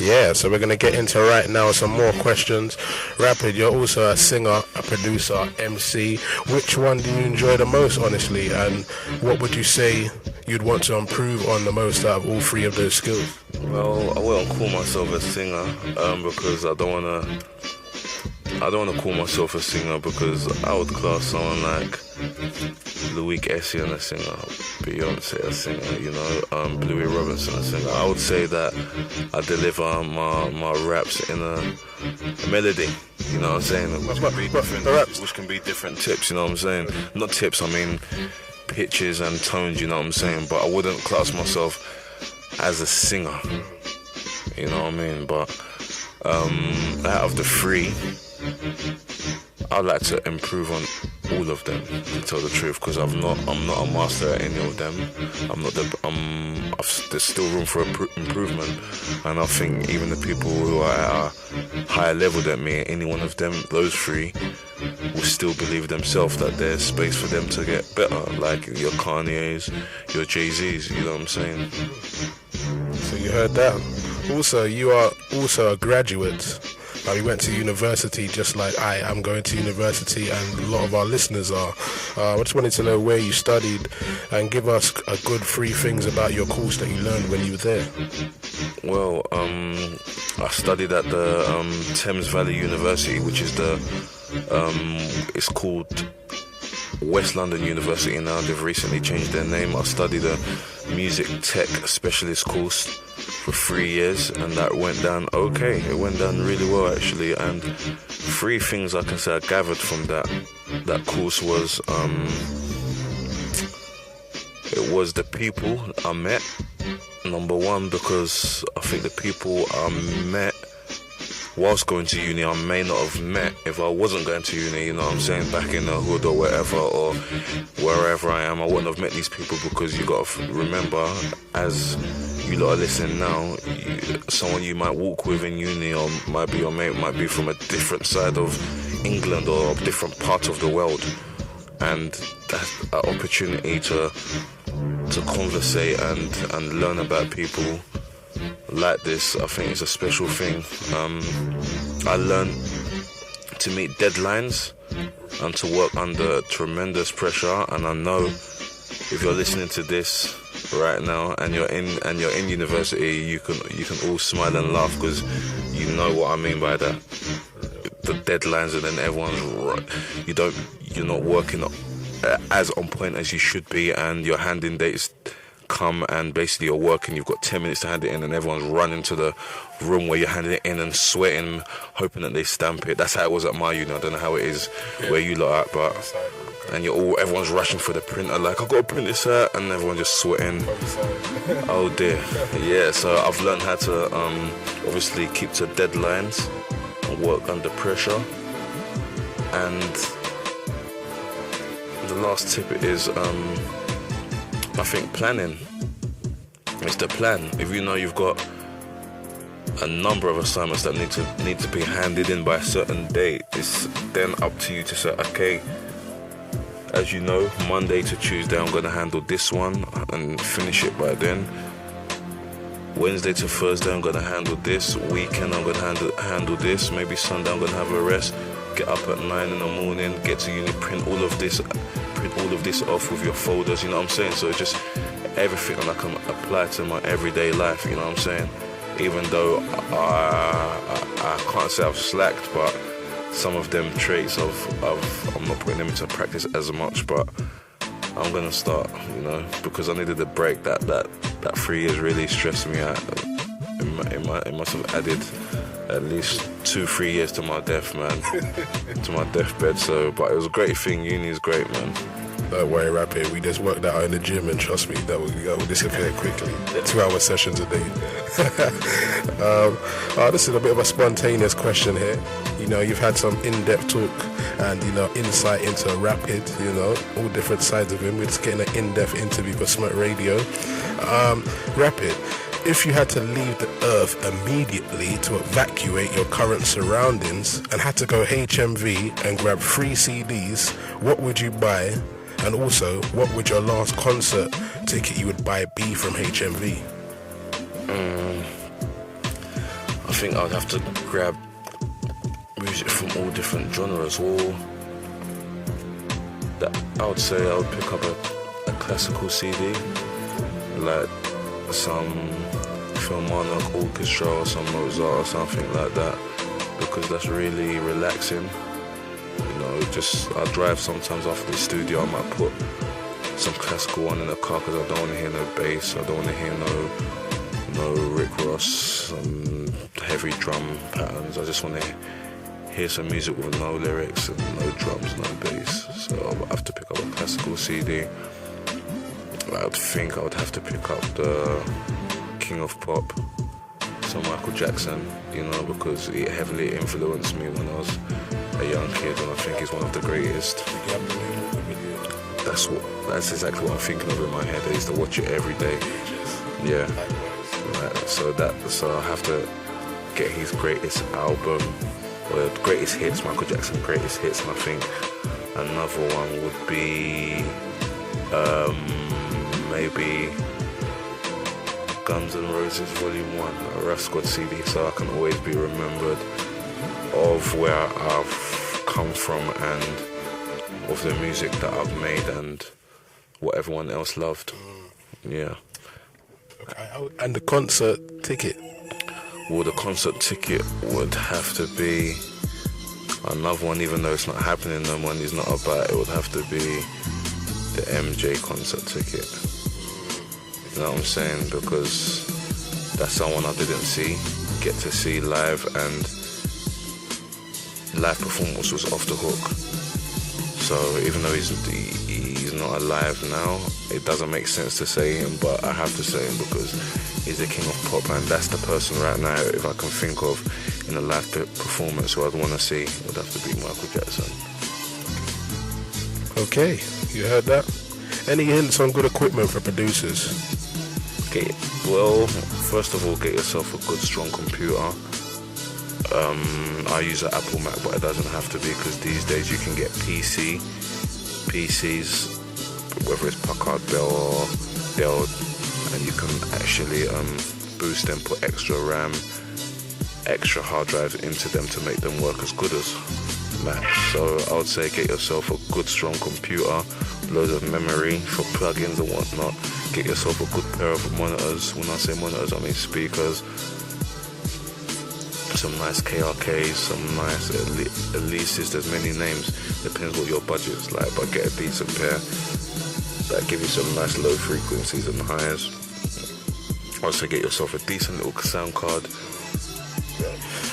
Yeah, so we're going to get into right now some more questions. Rapid, you're also a singer, a producer, MC. Which one do you enjoy the most, honestly? And what would you say you'd want to improve on the most out of all three of those skills? Well, I wouldn't call myself a singer because I don't want to call myself a singer because I would class someone like Louis Essien a singer, Beyonce a singer, you know, Bluey Robinson a singer. I would say that I deliver my raps in a melody, you know what I'm saying? Which can be different tips, you know what I'm saying? Not tips, I mean pitches and tones, you know what I'm saying? But I wouldn't class myself as a singer, you know what I mean? But out of the three, I'd like to improve on all of them, to tell the truth, because I'm not a master at any of them. There's still room for improvement, and I think even the people who are at a higher level than me, any one of them, those three, will still believe themselves that there's space for them to get better, like your Kanye's, your Jay-Z's, you know what I'm saying? So you heard that. Also, you are also a graduate. We went to university just like I'm going to university, and a lot of our listeners are. I just wanted to know where you studied and give us a good 3 things about your course that you learned when you were there. Well, I studied at the Thames Valley University, which is it's called West London University now. They've recently changed their name. I studied a music tech specialist course for 3 years, and that went down okay. It went down really well, actually. And 3 things I can say I gathered from that course was it was the people I met. Number one, because I think the people I met whilst going to uni, I may not have met if I wasn't going to uni, you know what I'm saying, back in the hood or wherever, or wherever I am. I wouldn't have met these people, because you got to remember, as you lot are listening now, someone you might walk with in uni, or might be your mate, might be from a different side of England or a different part of the world, and that opportunity to conversate and learn about people like this, I think it's a special thing. I learned to meet deadlines and to work under tremendous pressure, and I know if you're listening to this right now and you're in university, you can all smile and laugh, because you know what I mean by that. The deadlines, and then you're not working as on point as you should be, and your handing dates come, and basically you're working, you've got 10 minutes to hand it in, and everyone's running to the room where you're handing it in and sweating, hoping that they stamp it. That's how it was at my uni. I don't know how it is where you lot are at, but and everyone's rushing for the printer, like, I've got to print this out, and everyone's just sweating. Oh dear. Yeah, so I've learned how to obviously keep to deadlines and work under pressure. And the last tip is I think planning. It's the plan. If you know you've got a number of assignments that need to be handed in by a certain date, it's then up to you to say, okay, as you know, Monday to Tuesday I'm going to handle this one and finish it by then. Wednesday to Thursday I'm going to handle this. Weekend I'm going to handle this. Maybe Sunday I'm going to have a rest. Get up at 9 in the morning, get to uni, print all of this off with your folders, you know what I'm saying? So it's just everything that I can apply to my everyday life, you know what I'm saying? Even though I can't say I've slacked, but some of them traits I'm not putting them into practice as much, but I'm gonna start, you know, because I needed a break. That 3 years really stressed me out. It must have added at least 2-3 years to my death, man. To my deathbed. So, but it was a great thing. Uni is great, man. Don't worry, Rapid. We just worked that out in the gym, and trust me, that will disappear quickly. 2-hour sessions a day. This is a bit of a spontaneous question here. You know, you've had some in-depth talk and, you know, insight into Rapid, you know, all different sides of him. We're just getting an in-depth interview for Smart Radio. Rapid, if you had to leave the earth immediately to evacuate your current surroundings and had to go HMV and grab 3 CDs, what would you buy? And also, what would your last concert ticket you would buy be from HMV? think I'd have to grab music from all different genres. I would say I would pick up a classical CD, like some Philharmonic orchestra or some Mozart or something like that, because that's really relaxing. You know, I drive sometimes after the studio, I might put some classical on in the car because I don't want to hear no bass, I don't want to hear no Rick Ross, some heavy drum patterns. I just want to hear some music with no lyrics and no drums, no bass. So I'll have to pick up a classical CD. I would think I would have to pick up the King of Pop, so Michael Jackson, you know, because he heavily influenced me when I was a young kid, and I think he's one of the greatest. That's exactly what I'm thinking of in my head. I used to watch it every day. Yeah. Right. So I have to get his greatest album, or greatest hits, Michael Jackson greatest hits, and I think another one would be maybe Guns N' Roses Volume 1, a Rough Squad CD, so I can always be remembered of where I've come from and of the music that I've made and what everyone else loved. Yeah. Okay. And the concert ticket? Well, the concert ticket would have to be another one, even though it's not happening, the money's not about it would have to be the MJ concert ticket. You know what I'm saying? Because that's someone I didn't get to see live, and live performance was off the hook. So even though he's not alive now, it doesn't make sense to say him, but I have to say him because he's the king of pop, and that's the person right now, if I can think of in a live performance who I'd want to see, would have to be Michael Jackson. Okay, you heard that? Any hints on good equipment for producers? Okay, well, first of all, get yourself a good, strong computer. I use an Apple Mac, but it doesn't have to be, because these days you can get PCs, whether it's Packard Bell or Dell, and you can actually boost them, put extra RAM, extra hard drives into them to make them work as good as Macs. So I would say get yourself a good, strong computer, loads of memory for plugins and whatnot. Get yourself a good pair of monitors. When I say monitors, I mean speakers. Some nice KRKs, some nice Elises, there's many names, depends what your budget's like, but get a decent pair that give you some nice low frequencies and highs. Also get yourself a decent little sound card.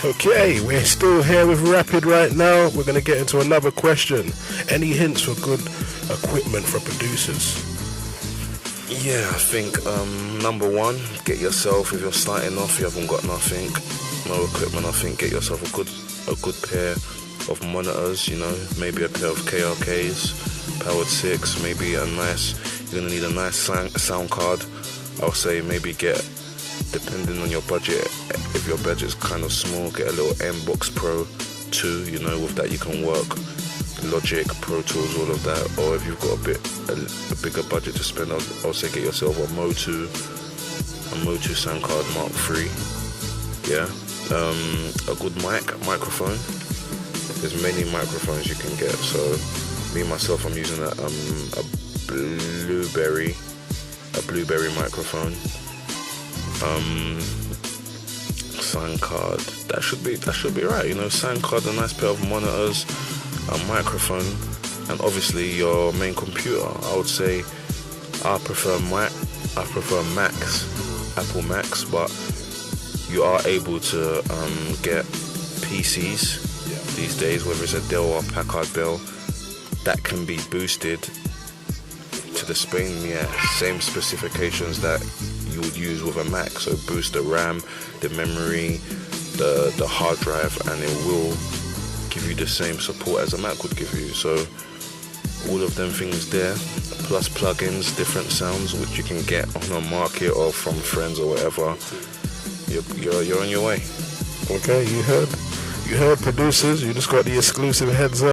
Okay, we're still here with Rapid right now. We're going to get into another question. Any hints for good equipment for producers? Yeah, I think number one, get yourself, if you're starting off, you haven't got nothing, no equipment, I think get yourself a good pair of monitors, you know, maybe a pair of KRKs, powered 6, maybe you're going to need a nice sound card. I'll say maybe get, depending on your budget, if your budget's kind of small, get a little M-Box Pro 2, you know, with that you can work Logic, Pro Tools, all of that. Or if you've got a bigger budget to spend, I'll say get yourself a Motu sound card Mark III. Yeah, a good microphone. There's many microphones you can get. So me myself, I'm using a Blueberry microphone. Sound card. That should be right. You know, sound card, a nice pair of monitors, a microphone, and obviously your main computer. I would say I prefer Macs, Apple Macs, but you are able to get PCs these days, whether it's a Dell or Packard Bell, that can be boosted to the same specifications that you would use with a Mac. So boost the RAM, the memory, the hard drive, and it will give you the same support as a Mac would give you. So all of them things there, plus plugins, different sounds which you can get on the market or from friends or whatever. You're on your way. Okay, you heard producers, you just got the exclusive heads up.